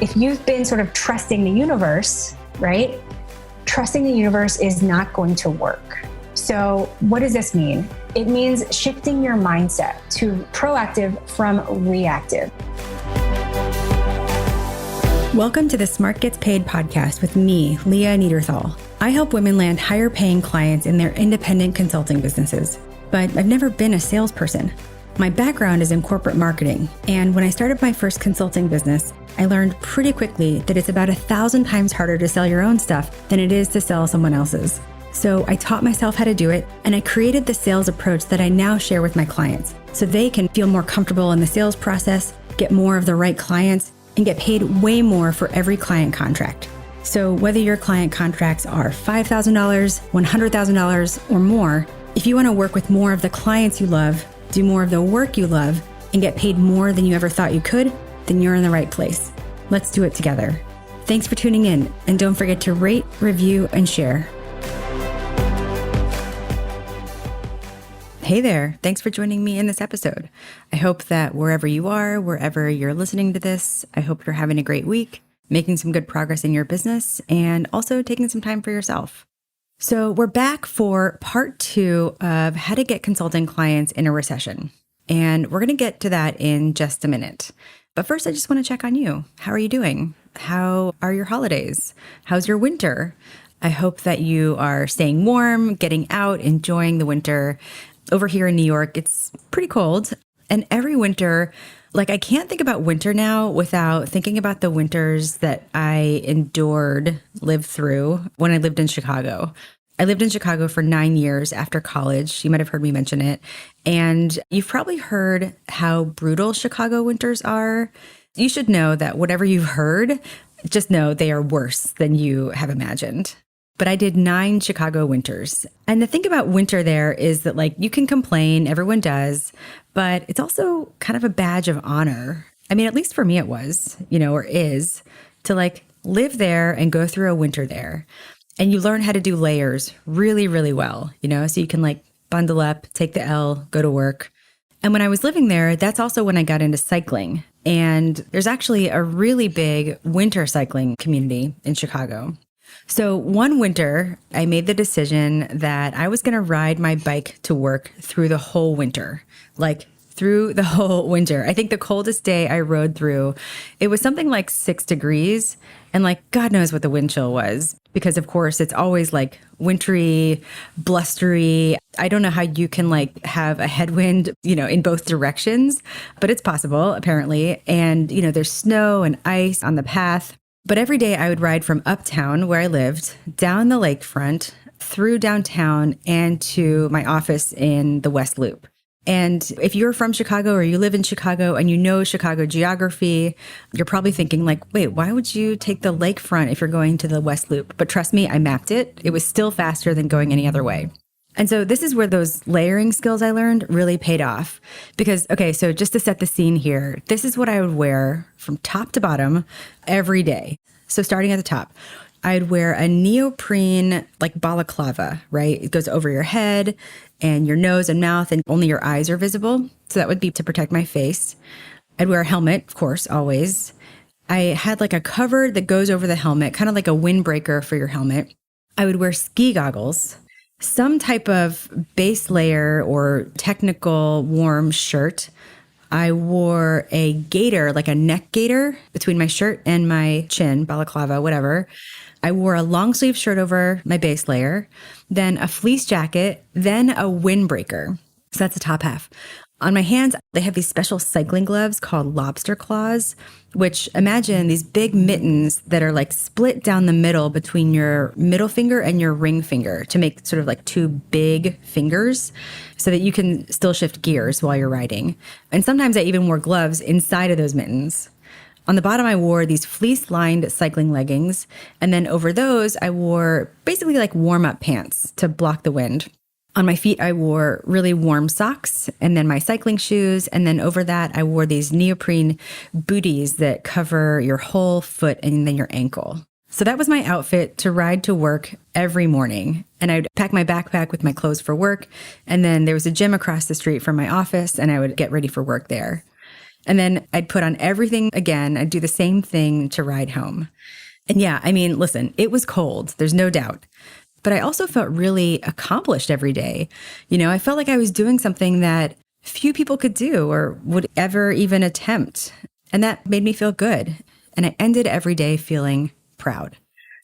if you've been sort of trusting the universe, right? Trusting the universe is not going to work. So what does this mean? It means shifting your mindset to proactive from reactive. Welcome to the Smart Gets Paid podcast with me, Leah Niederthal. I help women land higher paying clients in their independent consulting businesses, but I've never been a salesperson. My background is in corporate marketing, and when I started my first consulting business, I learned pretty quickly that it's about 1,000 times harder to sell your own stuff than it is to sell someone else's. So I taught myself how to do it, and I created the sales approach that I now share with my clients so they can feel more comfortable in the sales process, get more of the right clients, and get paid way more for every client contract. So whether your client contracts are $5,000, $100,000, or more, if you want to work with more of the clients you love, do more of the work you love, and get paid more than you ever thought you could, then you're in the right place. Let's do it together. Thanks for tuning in, and don't forget to rate, review, and share. Hey there, thanks for joining me in this episode. I hope that wherever you are, wherever you're listening to this, I hope you're having a great week, making some good progress in your business, and also taking some time for yourself. So we're back for part 2 of how to get consulting clients in a recession. And we're going to get to that in just a minute. But first, I just want to check on you. How are you doing? How are your holidays? How's your winter? I hope that you are staying warm, getting out, enjoying the winter. Over here in New York, it's pretty cold. And every winter, I can't think about winter now without thinking about the winters that I lived through when I lived in Chicago. I lived in Chicago for 9 years after college. You might have heard me mention it. And you've probably heard how brutal Chicago winters are. You should know that whatever you've heard, just know they are worse than you have imagined. But I did 9 Chicago winters. And the thing about winter there is that you can complain, everyone does, but it's also kind of a badge of honor. I mean, at least for me it was, or is, to live there and go through a winter there. And you learn how to do layers really, really well, so you can bundle up, take the L, go to work. And when I was living there, that's also when I got into cycling. And there's actually a really big winter cycling community in Chicago. So one winter, I made the decision that I was going to ride my bike to work through the whole winter, through the whole winter. I think the coldest day I rode through, it was something like 6 degrees. And God knows what the wind chill was, because of course it's always wintry, blustery. I don't know how you can have a headwind, in both directions, but it's possible apparently. And, there's snow and ice on the path. But every day I would ride from uptown where I lived, down the lakefront, through downtown, and to my office in the West Loop. And if you're from Chicago or you live in Chicago and you know Chicago geography, you're probably thinking wait, why would you take the lakefront if you're going to the West Loop? But trust me, I mapped it. It was still faster than going any other way. And so this is where those layering skills I learned really paid off. Because, so just to set the scene here, this is what I would wear from top to bottom every day. So starting at the top, I'd wear a neoprene balaclava, right? It goes over your head and your nose and mouth, and only your eyes are visible. So that would be to protect my face. I'd wear a helmet, of course, always. I had a cover that goes over the helmet, kind of like a windbreaker for your helmet. I would wear ski goggles, some type of base layer or technical warm shirt. I wore a gaiter, a neck gaiter between my shirt and my chin, balaclava, whatever. I wore a long sleeve shirt over my base layer, then a fleece jacket, then a windbreaker. So that's the top half. On my hands, they have these special cycling gloves called lobster claws, which imagine these big mittens that are split down the middle between your middle finger and your ring finger to make sort of 2 big fingers so that you can still shift gears while you're riding. And sometimes I even wore gloves inside of those mittens. On the bottom, I wore these fleece-lined cycling leggings. And then over those, I wore basically warm-up pants to block the wind. On my feet, I wore really warm socks and then my cycling shoes. And then over that, I wore these neoprene booties that cover your whole foot and then your ankle. So that was my outfit to ride to work every morning. And I'd pack my backpack with my clothes for work. And then there was a gym across the street from my office, and I would get ready for work there. And then I'd put on everything again. I'd do the same thing to ride home. And yeah, I mean, listen, it was cold. There's no doubt. But I also felt really accomplished every day. I felt like I was doing something that few people could do or would ever even attempt. And that made me feel good. And I ended every day feeling proud.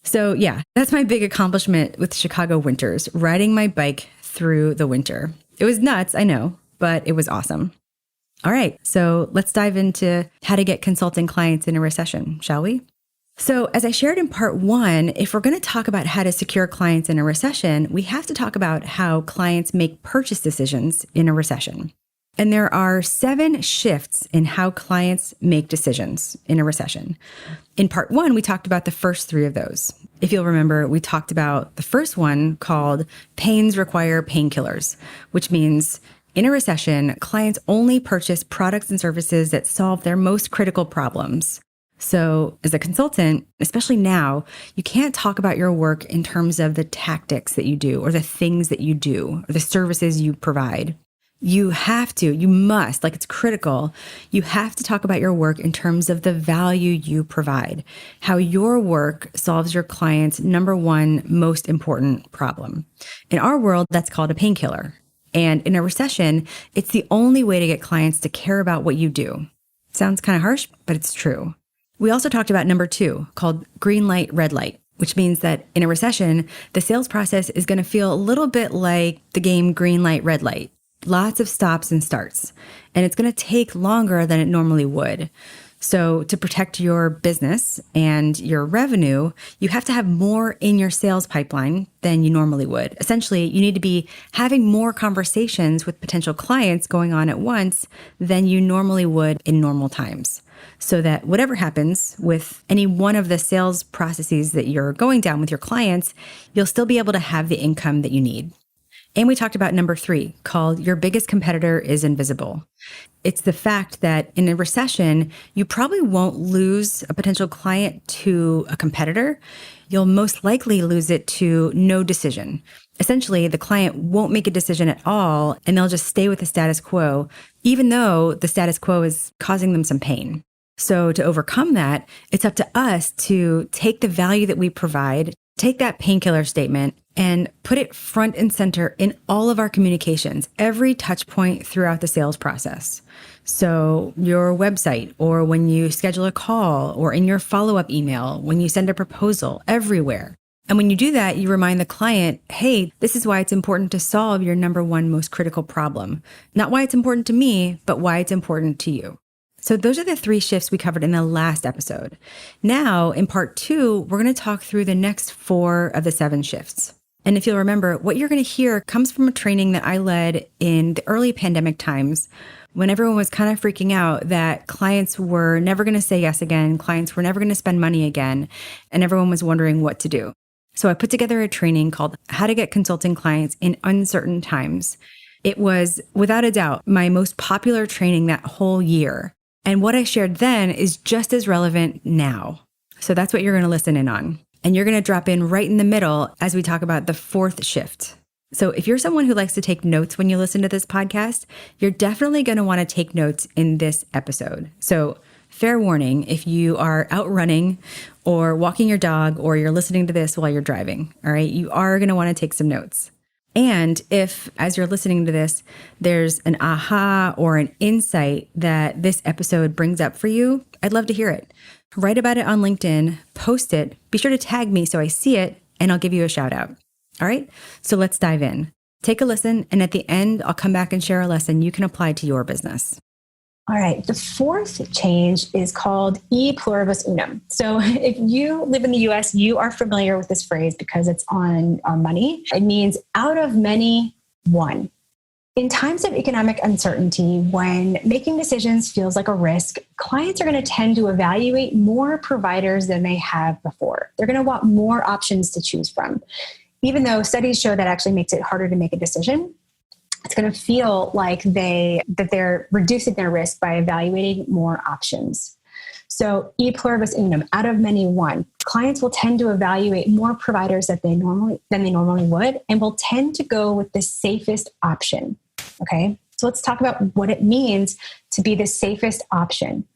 So yeah, that's my big accomplishment with Chicago winters, riding my bike through the winter. It was nuts, I know, but it was awesome. All right, so let's dive into how to get consulting clients in a recession, shall we? So as I shared in part 1, if we're going to talk about how to secure clients in a recession, we have to talk about how clients make purchase decisions in a recession. And there are 7 shifts in how clients make decisions in a recession. In part 1, we talked about the first 3 of those. If you'll remember, we talked about the first one called pains require painkillers, which means in a recession, clients only purchase products and services that solve their most critical problems. So as a consultant, especially now, you can't talk about your work in terms of the tactics that you do or the things that you do or the services you provide. You must, it's critical. You have to talk about your work in terms of the value you provide, how your work solves your client's number one most important problem. In our world, that's called a painkiller. And in a recession, it's the only way to get clients to care about what you do. Sounds kind of harsh, but it's true. We also talked about number 2, called green light, red light, which means that in a recession, the sales process is going to feel a little bit like the game green light, red light. Lots of stops and starts, and it's going to take longer than it normally would. So to protect your business and your revenue, you have to have more in your sales pipeline than you normally would. Essentially, you need to be having more conversations with potential clients going on at once than you normally would in normal times, so that whatever happens with any one of the sales processes that you're going down with your clients, you'll still be able to have the income that you need. And we talked about number 3, called your biggest competitor is invisible. It's the fact that in a recession, you probably won't lose a potential client to a competitor. You'll most likely lose it to no decision. Essentially, the client won't make a decision at all, and they'll just stay with the status quo, even though the status quo is causing them some pain. So to overcome that, it's up to us to take the value that we provide, take that painkiller statement, and put it front and center in all of our communications, every touch point throughout the sales process. So your website, or when you schedule a call, or in your follow-up email, when you send a proposal, everywhere. And when you do that, you remind the client, hey, this is why it's important to solve your number one most critical problem. Not why it's important to me, but why it's important to you. So those are the 3 shifts we covered in the last episode. Now, in part 2, we're going to talk through the next 4 of the 7 shifts. And if you'll remember, what you're going to hear comes from a training that I led in the early pandemic times when everyone was kind of freaking out that clients were never going to say yes again, clients were never going to spend money again, and everyone was wondering what to do. So I put together a training called How to Get Consulting Clients in Uncertain Times. It was, without a doubt, my most popular training that whole year. And what I shared then is just as relevant now. So that's what you're going to listen in on. And you're going to drop in right in the middle as we talk about the 4th shift. So if you're someone who likes to take notes when you listen to this podcast, you're definitely going to want to take notes in this episode. So fair warning, if you are out running or walking your dog, or you're listening to this while you're driving, all right, you are going to want to take some notes. And if, as you're listening to this, there's an aha or an insight that this episode brings up for you, I'd love to hear it. Write about it on LinkedIn, post it, be sure to tag me so I see it, and I'll give you a shout out. All right, so let's dive in. Take a listen, and at the end, I'll come back and share a lesson you can apply to your business. All right. The 4th change is called e pluribus unum. So if you live in the US, you are familiar with this phrase because it's on our money. It means out of many, one. In times of economic uncertainty, when making decisions feels like a risk, clients are going to tend to evaluate more providers than they have before. They're going to want more options to choose from. Even though studies show that actually makes it harder to make a decision, it's going to feel like they're reducing their risk by evaluating more options. So e pluribus unum, out of many, one. Clients will tend to evaluate more providers than they normally would, and will tend to go with the safest option. Okay. So let's talk about what it means to be the safest option.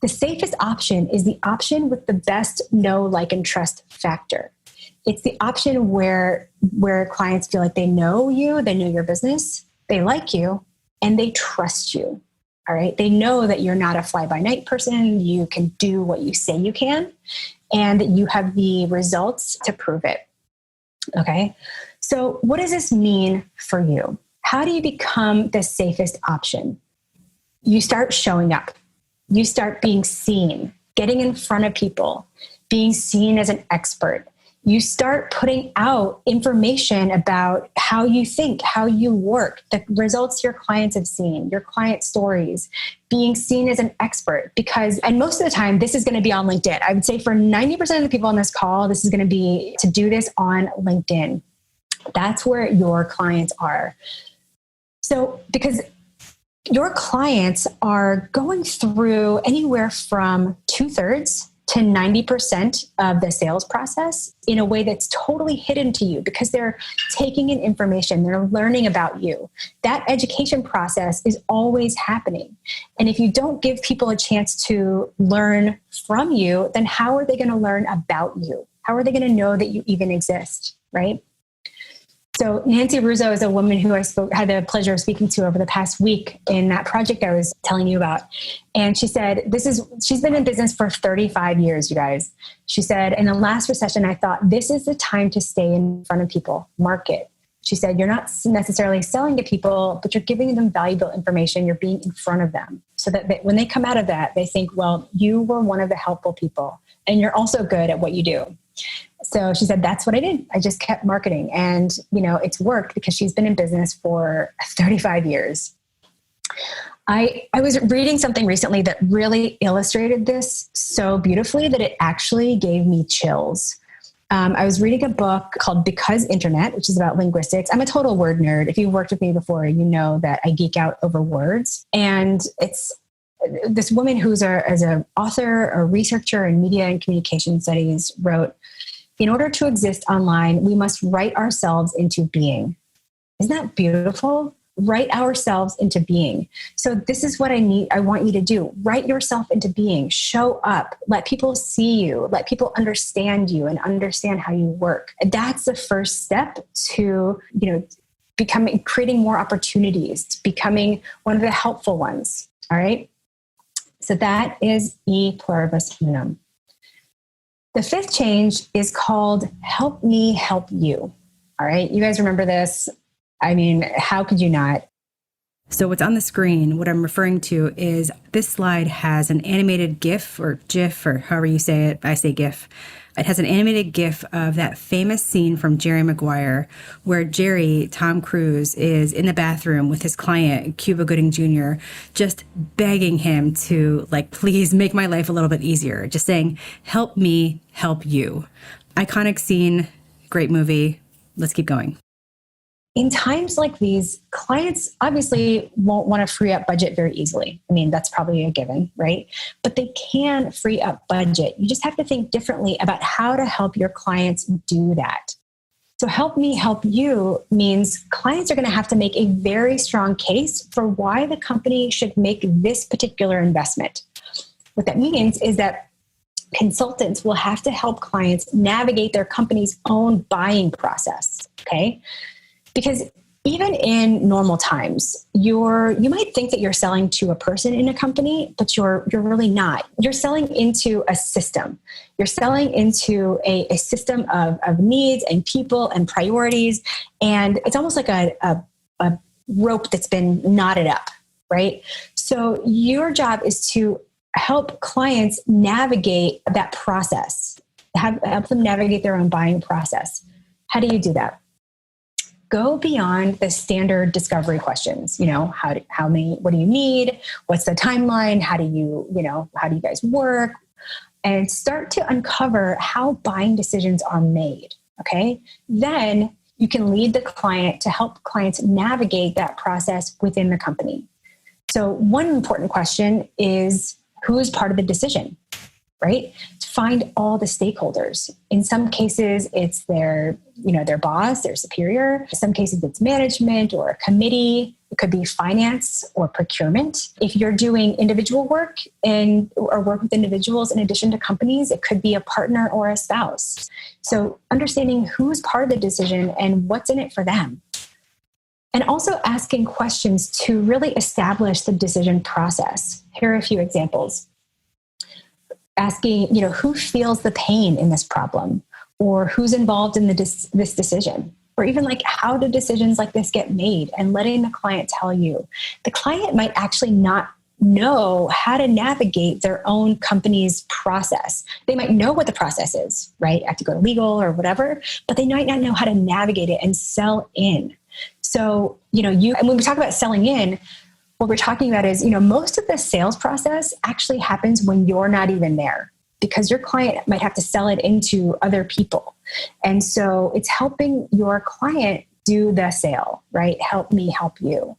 The safest option is the option with the best know, like, and trust factor. It's the option where clients feel like they know you, they know your business, they like you, and they trust you. All right. They know that you're not a fly-by-night person. You can do what you say you can, and that you have the results to prove it. Okay. So what does this mean for you? How do you become the safest option? You start showing up. You start being seen, getting in front of people, being seen as an expert. You start putting out information about how you think, how you work, the results your clients have seen, your client stories, being seen as an expert. And most of the time, this is going to be on LinkedIn. I would say for 90% of the people on this call, this is going to be to do this on LinkedIn. That's where your clients are. So, because your clients are going through anywhere from 2/3 to 90% of the sales process in a way that's totally hidden to you, because they're taking in information, they're learning about you. That education process is always happening. And if you don't give people a chance to learn from you, then how are they going to learn about you? How are they going to know that you even exist, right? So Nancy Russo is a woman who I had the pleasure of speaking to over the past week in that project I was telling you about. And she said, she's been in business for 35 years, you guys. She said, in the last recession, I thought this is the time to stay in front of people, market. She said, you're not necessarily selling to people, but you're giving them valuable information. You're being in front of them so that when they come out of that, they think, well, you were one of the helpful people and you're also good at what you do. So she said, that's what I did. I just kept marketing, and, it's worked because she's been in business for 35 years. I was reading something recently that really illustrated this so beautifully that it actually gave me chills. I was reading a book called Because Internet, which is about linguistics. I'm a total word nerd. If you've worked with me before, you know that I geek out over words. And it's this woman who's as an author, a researcher in media and communication studies wrote, in order to exist online, we must write ourselves into being. Isn't that beautiful? Write ourselves into being. So this is what I want you to do. Write yourself into being. Show up. Let people see you. Let people understand you and understand how you work. That's the first step to, creating more opportunities, becoming one of the helpful ones. All right. So that is E pluribus unum. The fifth change is called help me help you. All right. You guys remember this? I mean, how could you not? So what's on the screen, what I'm referring to is this slide has an animated GIF or GIF or however you say it. I say GIF. It has an animated GIF of that famous scene from Jerry Maguire where Jerry, Tom Cruise, is in the bathroom with his client, Cuba Gooding Jr., just begging him to, please make my life a little bit easier. Just saying, help me help you. Iconic scene, great movie. Let's keep going. In times like these, clients obviously won't want to free up budget very easily. I mean, that's probably a given, right? But they can free up budget. You just have to think differently about how to help your clients do that. So help me help you means clients are going to have to make a very strong case for why the company should make this particular investment. What that means is that consultants will have to help clients navigate their company's own buying process, okay? Because even in normal times, you might think that you're selling to a person in a company, but you're really not. You're selling into a system. You're selling into a system of needs and people and priorities. And it's almost like a rope that's been knotted up, right? So your job is to help clients navigate that process, help them navigate their own buying process. How do you do that? Go beyond the standard discovery questions. How many, what do you need? What's the timeline? How do you guys work? And start to uncover how buying decisions are made. Okay. Then you can lead the client to help clients navigate that process within the company. So one important question is, who is part of the decision, right? Find all the stakeholders. In some cases, it's their boss, their superior. In some cases, it's management or a committee. It could be finance or procurement. If you're doing individual work or work with individuals in addition to companies, it could be a partner or a spouse. So understanding who's part of the decision and what's in it for them. And also asking questions to really establish the decision process. Here are a few examples. Asking, who feels the pain in this problem, or who's involved in this decision, or even like, how do decisions like this get made, and letting the client tell you. The client might actually not know how to navigate their own company's process. They might know what the process is, right? I have to go to legal or whatever, but they might not know how to navigate it and sell in. So, and when we talk about selling in, what we're talking about is, most of the sales process actually happens when you're not even there, because your client might have to sell it into other people. And so it's helping your client do the sale, right? Help me help you.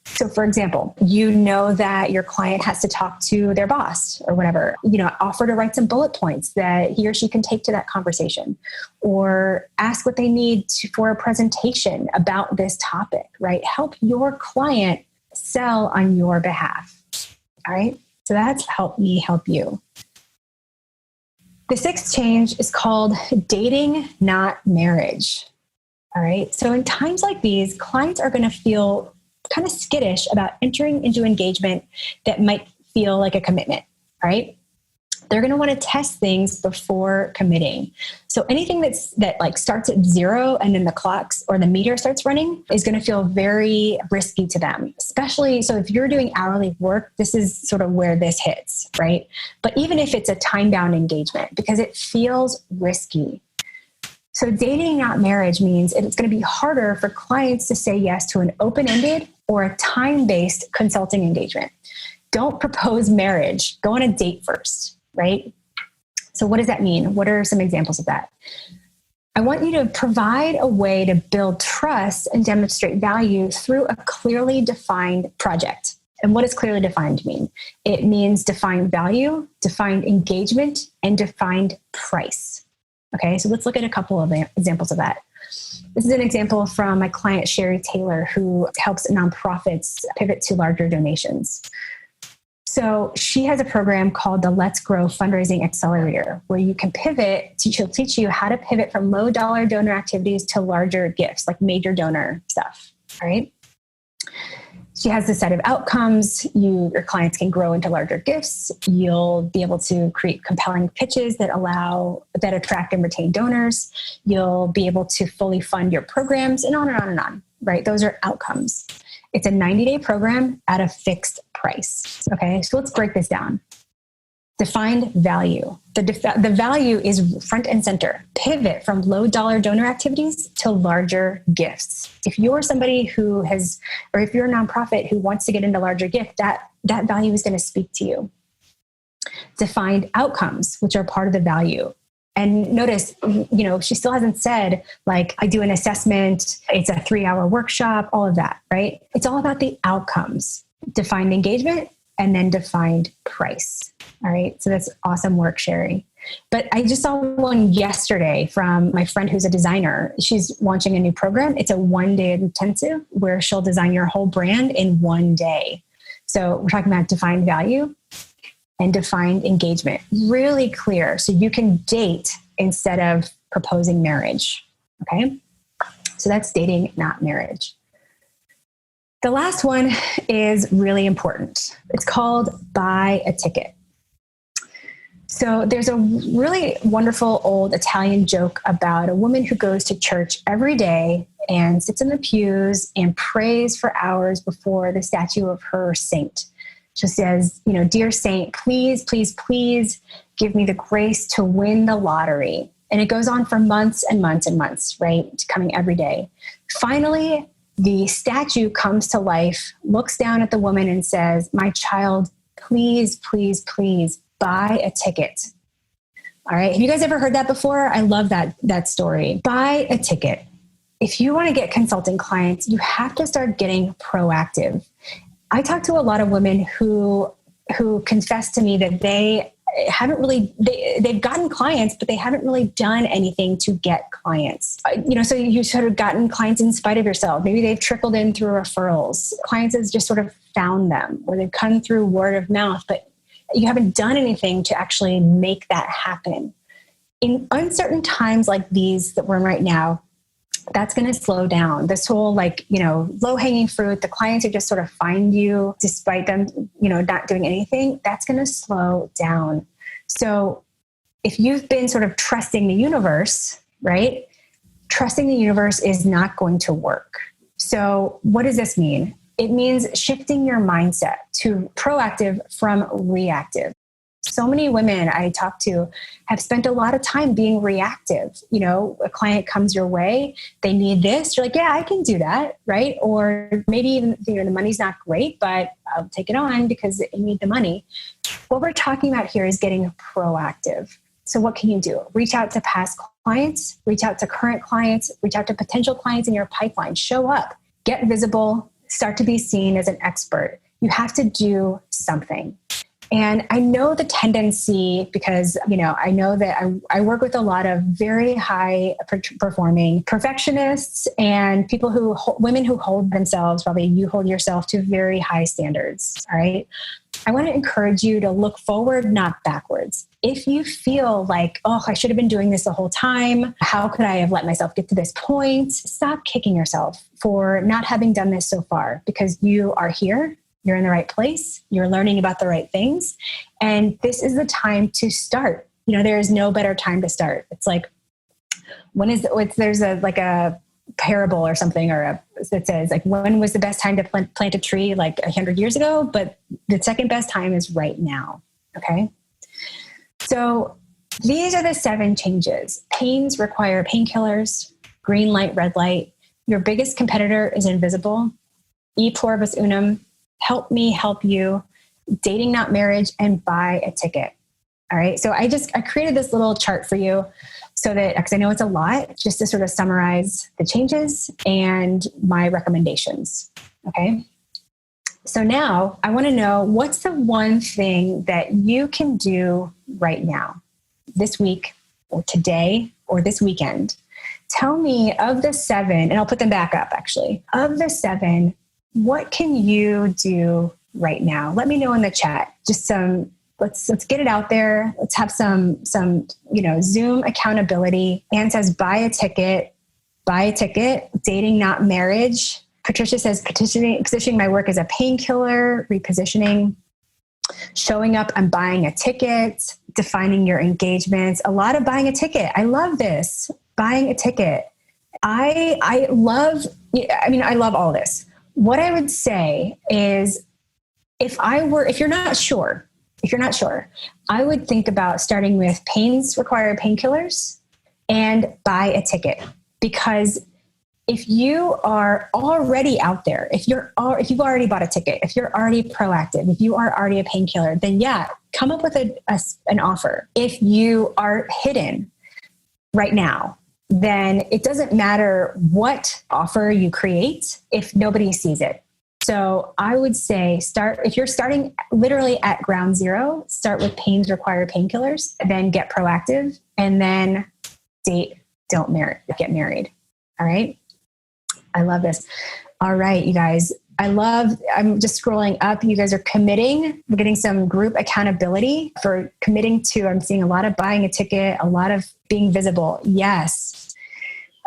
So for example, that your client has to talk to their boss or whatever, offer to write some bullet points that he or she can take to that conversation, or ask what they need for a presentation about this topic, right? Help your client sell on your behalf. All right. So that's help me help you. The sixth change is called dating, not marriage. All right. So in times like these, clients are going to feel kind of skittish about entering into engagement that might feel like a commitment. All right. They're going to want to test things before committing. So anything that like starts at 0 and then the clocks or the meter starts running is going to feel very risky to them, especially. So if you're doing hourly work, this is sort of where this hits, right? But even if it's a time-bound engagement, because it feels risky. So dating, not marriage, means it's going to be harder for clients to say yes to an open-ended or a time-based consulting engagement. Don't propose marriage. Go on a date first. Right? So what does that mean? What are some examples of that? I want you to provide a way to build trust and demonstrate value through a clearly defined project. And what does clearly defined mean? It means defined value, defined engagement, and defined price. Okay, so let's look at a couple of examples of that. This is an example from my client, Sherry Taylor, who helps nonprofits pivot to larger donations. So she has a program called the Let's Grow Fundraising Accelerator, where you can pivot. She'll teach you how to pivot from low dollar donor activities to larger gifts, like major donor stuff. All right. She has a set of outcomes. Your clients can grow into larger gifts. You'll be able to create compelling pitches that attract and retain donors. You'll be able to fully fund your programs, and on and on and on, right? Those are outcomes. It's a 90-day program at a fixed price. Okay, so let's break this down. Defined value. The value is front and center. Pivot from low dollar donor activities to larger gifts. If you're somebody if you're a nonprofit who wants to get into larger gift, that value is going to speak to you. Defined outcomes, which are part of the value. And notice, she still hasn't said, like, I do an assessment, it's a 3-hour workshop, all of that, right? It's all about the outcomes, defined engagement, and then defined price. All right. So that's awesome work, Sherry. But I just saw one yesterday from my friend who's a designer. She's launching a new program. It's a 1-day intensive where she'll design your whole brand in 1 day. So we're talking about defined value and defined engagement. Really clear. So you can date instead of proposing marriage. Okay. So that's dating, not marriage. The last one is really important. It's called buy a ticket. So there's a really wonderful old Italian joke about a woman who goes to church every day and sits in the pews and prays for hours before the statue of her saint. She says, dear saint, please, please, please give me the grace to win the lottery. And it goes on for months and months and months, right? Coming every day. Finally, the statue comes to life, looks down at the woman and says, my child, please, please, please buy a ticket. All right. Have you guys ever heard that before? I love that story. Buy a ticket. If you want to get consulting clients, you have to start getting proactive. I talk to a lot of women who confess to me that they haven't really, they've gotten clients, but they haven't really done anything to get clients. So you've sort of gotten clients in spite of yourself. Maybe they've trickled in through referrals. Clients has just sort of found them, or they've come through word of mouth, but you haven't done anything to actually make that happen. In uncertain times like these that we're in right now, that's going to slow down. This whole low-hanging fruit, the clients who just sort of find you despite them, not doing anything, that's going to slow down. So if you've been sort of trusting the universe, right? Trusting the universe is not going to work. So what does this mean? It means shifting your mindset to proactive from reactive. So many women I talk to have spent a lot of time being reactive. A client comes your way, they need this. You're like, yeah, I can do that, right? Or maybe even, the money's not great, but I'll take it on because you need the money. What we're talking about here is getting proactive. So what can you do? Reach out to past clients, reach out to current clients, reach out to potential clients in your pipeline. Show up, get visible, start to be seen as an expert. You have to do something. And I know the tendency, because, I know that I work with a lot of very high performing perfectionists and women who hold themselves, probably you hold yourself to very high standards. All right. I want to encourage you to look forward, not backwards. If you feel like, oh, I should have been doing this the whole time, how could I have let myself get to this point? Stop kicking yourself for not having done this so far, because you are here. You're in the right place. You're learning about the right things. And this is the time to start. There is no better time to start. It's like, there's a parable or something, that says like, when was the best time to plant a tree? Like 100 years ago, but the second best time is right now. Okay. So these are the 7 changes. Pains require painkillers, green light, red light. Your biggest competitor is invisible. E pluribus unum. Help me help you, dating, not marriage, and buy a ticket. All right. So I created this little chart for you so that, because I know it's a lot, just to sort of summarize the changes and my recommendations. Okay. So now I want to know, what's the one thing that you can do right now, this week or today or this weekend? Tell me, of the 7, and I'll put them back up actually, of the 7, what can you do right now? Let me know in the chat. Just let's get it out there. Let's have some Zoom accountability. Anne says, buy a ticket, dating, not marriage. Patricia says, positioning my work as a painkiller, repositioning, showing up and buying a ticket, defining your engagements. A lot of buying a ticket. I love this. Buying a ticket. I love all this. What I would say is, if you're not sure, I would think about starting with pains require painkillers and buy a ticket. Because if you are already out there, if you've already bought a ticket, if you're already proactive, if you are already a painkiller, then yeah, come up with an offer. If you are hidden right now, then it doesn't matter what offer you create if nobody sees it. So I would say if you're starting literally at ground zero, start with pains require painkillers, then get proactive, and then date, don't get married. All right. I love this. All right, you guys. I'm just scrolling up. You guys are committing. We're getting some group accountability for committing to, I'm seeing a lot of buying a ticket, a lot of being visible. Yes.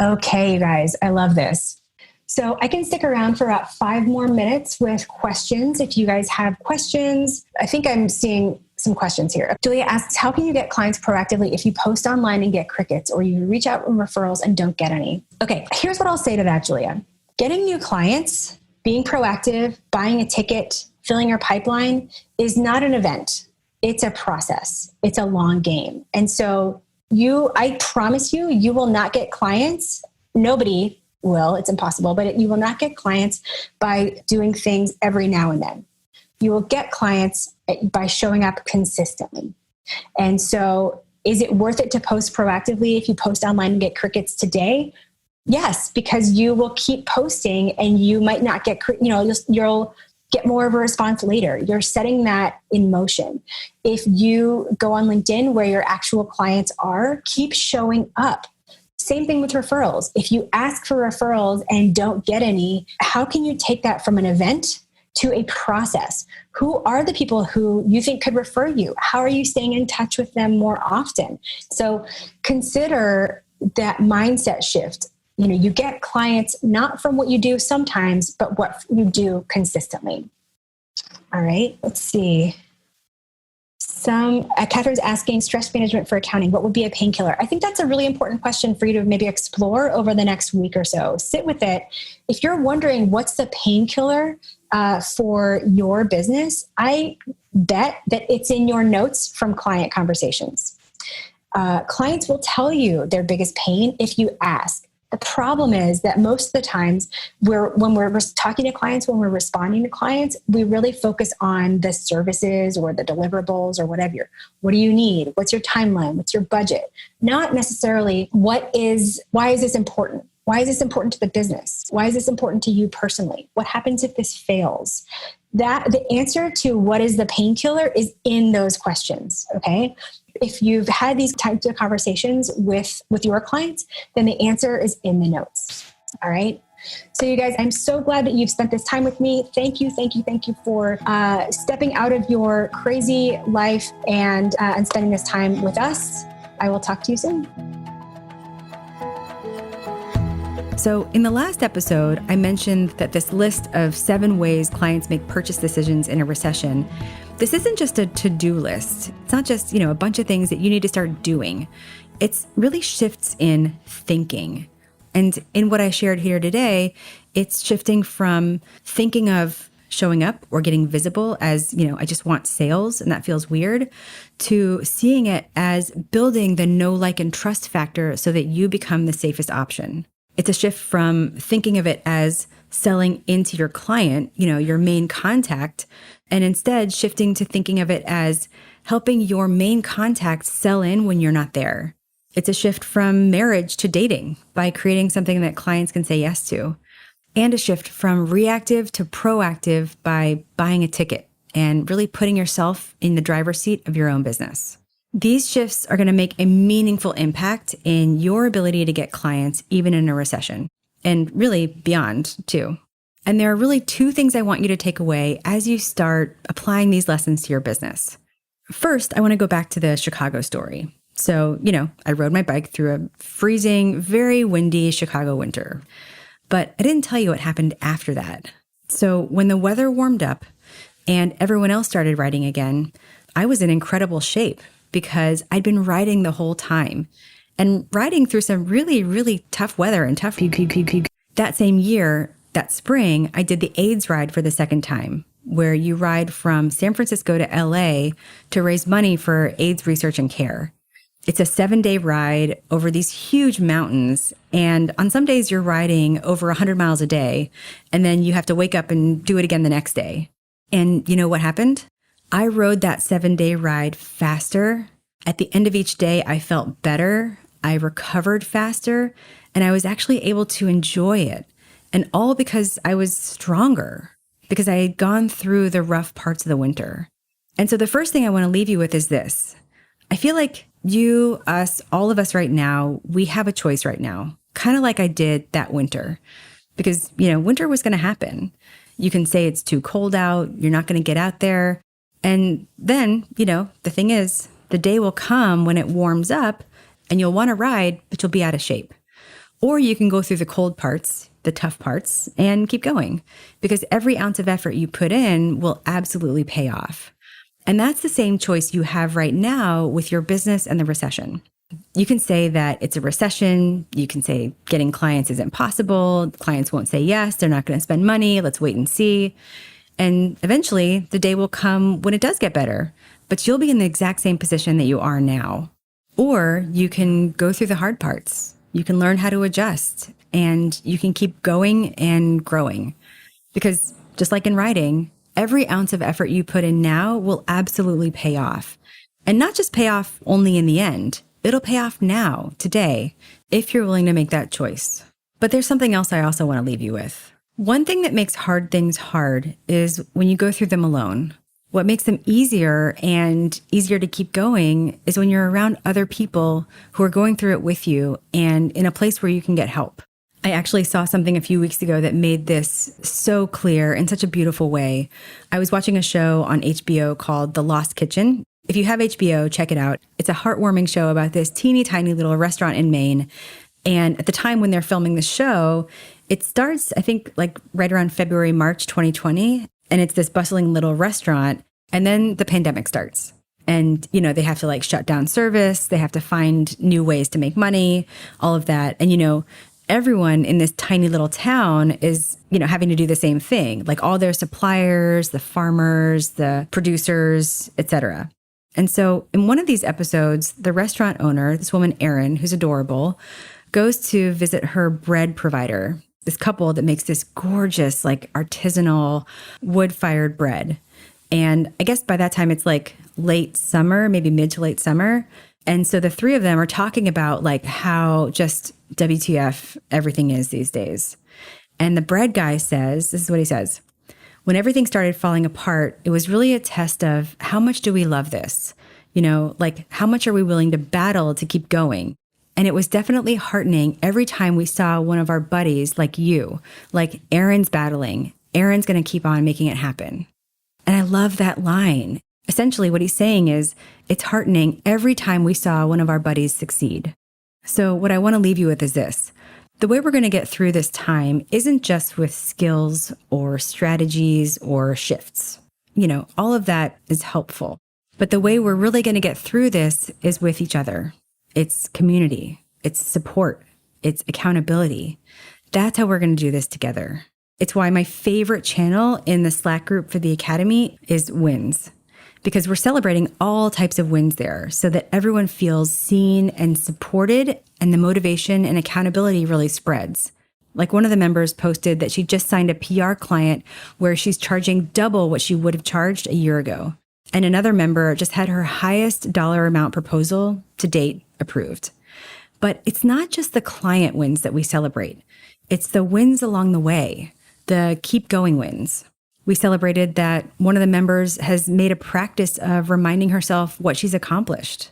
Okay, you guys, I love this. So I can stick around for about 5 more minutes with questions. If you guys have questions, I think I'm seeing some questions here. Julia asks, how can you get clients proactively if you post online and get crickets, or you reach out with referrals and don't get any? Okay, here's what I'll say to that, Julia. Getting new clients, being proactive, buying a ticket, filling your pipeline is not an event. It's a process. It's a long game. And so I promise you will not get clients. Nobody will. It's impossible, but you will not get clients by doing things every now and then. You will get clients by showing up consistently. And so is it worth it to post proactively if you post online and get crickets today? Yes, because you will keep posting and you might not get, you'll get more of a response later. You're setting that in motion. If you go on LinkedIn where your actual clients are, keep showing up. Same thing with referrals. If you ask for referrals and don't get any, how can you take that from an event to a process? Who are the people who you think could refer you? How are you staying in touch with them more often? So consider that mindset shift. You get clients not from what you do sometimes, but what you do consistently. All right, let's see. Catherine's asking, stress management for accounting, what would be a painkiller? I think that's a really important question for you to maybe explore over the next week or so. Sit with it. If you're wondering what's the painkiller for your business, I bet that it's in your notes from client conversations. Clients will tell you their biggest pain if you ask. The problem is that most of the times when we're talking to clients, when we're responding to clients, we really focus on the services or the deliverables or whatever. What do you need? What's your timeline? What's your budget? Not necessarily why is this important? Why is this important to the business? Why is this important to you personally? What happens if this fails? The answer to what is the painkiller is in those questions, okay? If you've had these types of conversations with your clients, then the answer is in the notes, all right? So you guys, I'm so glad that you've spent this time with me. Thank you for stepping out of your crazy life and spending this time with us. I will talk to you soon. So in the last episode, I mentioned that this list of 7 ways clients make purchase decisions in a recession, this isn't just a to-do list. It's not just, a bunch of things that you need to start doing. It's really shifts in thinking. And in what I shared here today, it's shifting from thinking of showing up or getting visible as, I just want sales and that feels weird, to seeing it as building the know, like, and trust factor so that you become the safest option. It's a shift from thinking of it as selling into your client, your main contact, and instead shifting to thinking of it as helping your main contact sell in when you're not there. It's a shift from marriage to dating by creating something that clients can say yes to, and a shift from reactive to proactive by buying a ticket and really putting yourself in the driver's seat of your own business. These shifts are going to make a meaningful impact in your ability to get clients, even in a recession, and really beyond too. And there are really 2 things I want you to take away as you start applying these lessons to your business. First, I want to go back to the Chicago story. So, I rode my bike through a freezing, very windy Chicago winter, but I didn't tell you what happened after that. So when the weather warmed up and everyone else started riding again, I was in incredible shape, because I'd been riding the whole time and riding through some really, really tough weather and tough. That same year, that spring, I did the AIDS ride for the second time, where you ride from San Francisco to LA to raise money for AIDS research and care. It's a 7-day ride over these huge mountains. And on some days you're riding over 100 miles a day, and then you have to wake up and do it again the next day. And you know what happened? I rode that 7-day ride faster. At the end of each day, I felt better. I recovered faster, and I was actually able to enjoy it. And all because I was stronger, because I had gone through the rough parts of the winter. And so the first thing I want to leave you with is this. I feel like you, us, all of us right now, we have a choice right now, kind of like I did that winter, because, winter was going to happen. You can say it's too cold out. You're not going to get out there. And then, the thing is, the day will come when it warms up and you'll want to ride, but you'll be out of shape. Or you can go through the cold parts, the tough parts, and keep going, because every ounce of effort you put in will absolutely pay off. And that's the same choice you have right now with your business and the recession. You can say that it's a recession. You can say getting clients isn't possible. Clients won't say yes. They're not going to spend money. Let's wait and see. And eventually the day will come when it does get better, but you'll be in the exact same position that you are now. Or you can go through the hard parts. You can learn how to adjust, and you can keep going and growing. Because just like in riding, every ounce of effort you put in now will absolutely pay off. And not just pay off only in the end. It'll pay off now, today, if you're willing to make that choice. But there's something else I also want to leave you with. One thing that makes hard things hard is when you go through them alone. What makes them easier and easier to keep going is when you're around other people who are going through it with you and in a place where you can get help. I actually saw something a few weeks ago that made this so clear in such a beautiful way. I was watching a show on HBO called The Lost Kitchen. If you have HBO, check it out. It's a heartwarming show about this teeny tiny little restaurant in Maine. And at the time when they're filming the show, it starts, I think, like right around February, March 2020. And it's this bustling little restaurant. And then the pandemic starts. And, they have to like shut down service. They have to find new ways to make money, all of that. And, everyone in this tiny little town is, having to do the same thing, like all their suppliers, the farmers, the producers, etc. And so in one of these episodes, the restaurant owner, this woman, Erin, who's adorable, goes to visit her bread provider, this couple that makes this gorgeous, like artisanal wood-fired bread. And I guess by that time it's like late summer, maybe mid to late summer. And so the three of them are talking about like how just WTF everything is these days. And the bread guy says, this is what he says: when everything started falling apart, it was really a test of how much do we love this? Like how much are we willing to battle to keep going? And it was definitely heartening every time we saw one of our buddies like you, like Erin's battling. Erin's going to keep on making it happen. And I love that line. Essentially, what he's saying is it's heartening every time we saw one of our buddies succeed. So what I want to leave you with is this. The way we're going to get through this time isn't just with skills or strategies or shifts. All of that is helpful. But the way we're really going to get through this is with each other. It's community, it's support, it's accountability. That's how we're going to do this together. It's why my favorite channel in the Slack group for the Academy is Wins, because we're celebrating all types of wins there so that everyone feels seen and supported, and the motivation and accountability really spreads. Like one of the members posted that she just signed a PR client where she's charging double what she would have charged a year ago. And another member just had her highest dollar amount proposal to date approved. But it's not just the client wins that we celebrate. It's the wins along the way, the keep going wins. We celebrated that one of the members has made a practice of reminding herself what she's accomplished.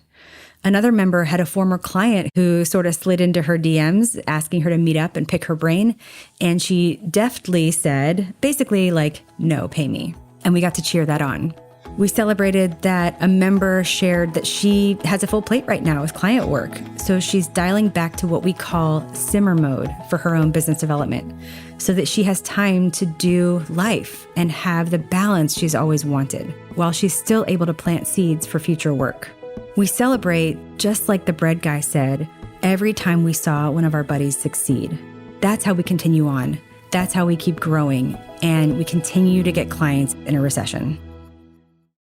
Another member had a former client who sort of slid into her DMs asking her to meet up and pick her brain. And she deftly said, basically like, no, pay me. And we got to cheer that on. We celebrated that a member shared that she has a full plate right now with client work. So she's dialing back to what we call simmer mode for her own business development so that she has time to do life and have the balance she's always wanted while she's still able to plant seeds for future work. We celebrate, just like the bread guy said, every time we saw one of our buddies succeed. That's how we continue on. That's how we keep growing and we continue to get clients in a recession.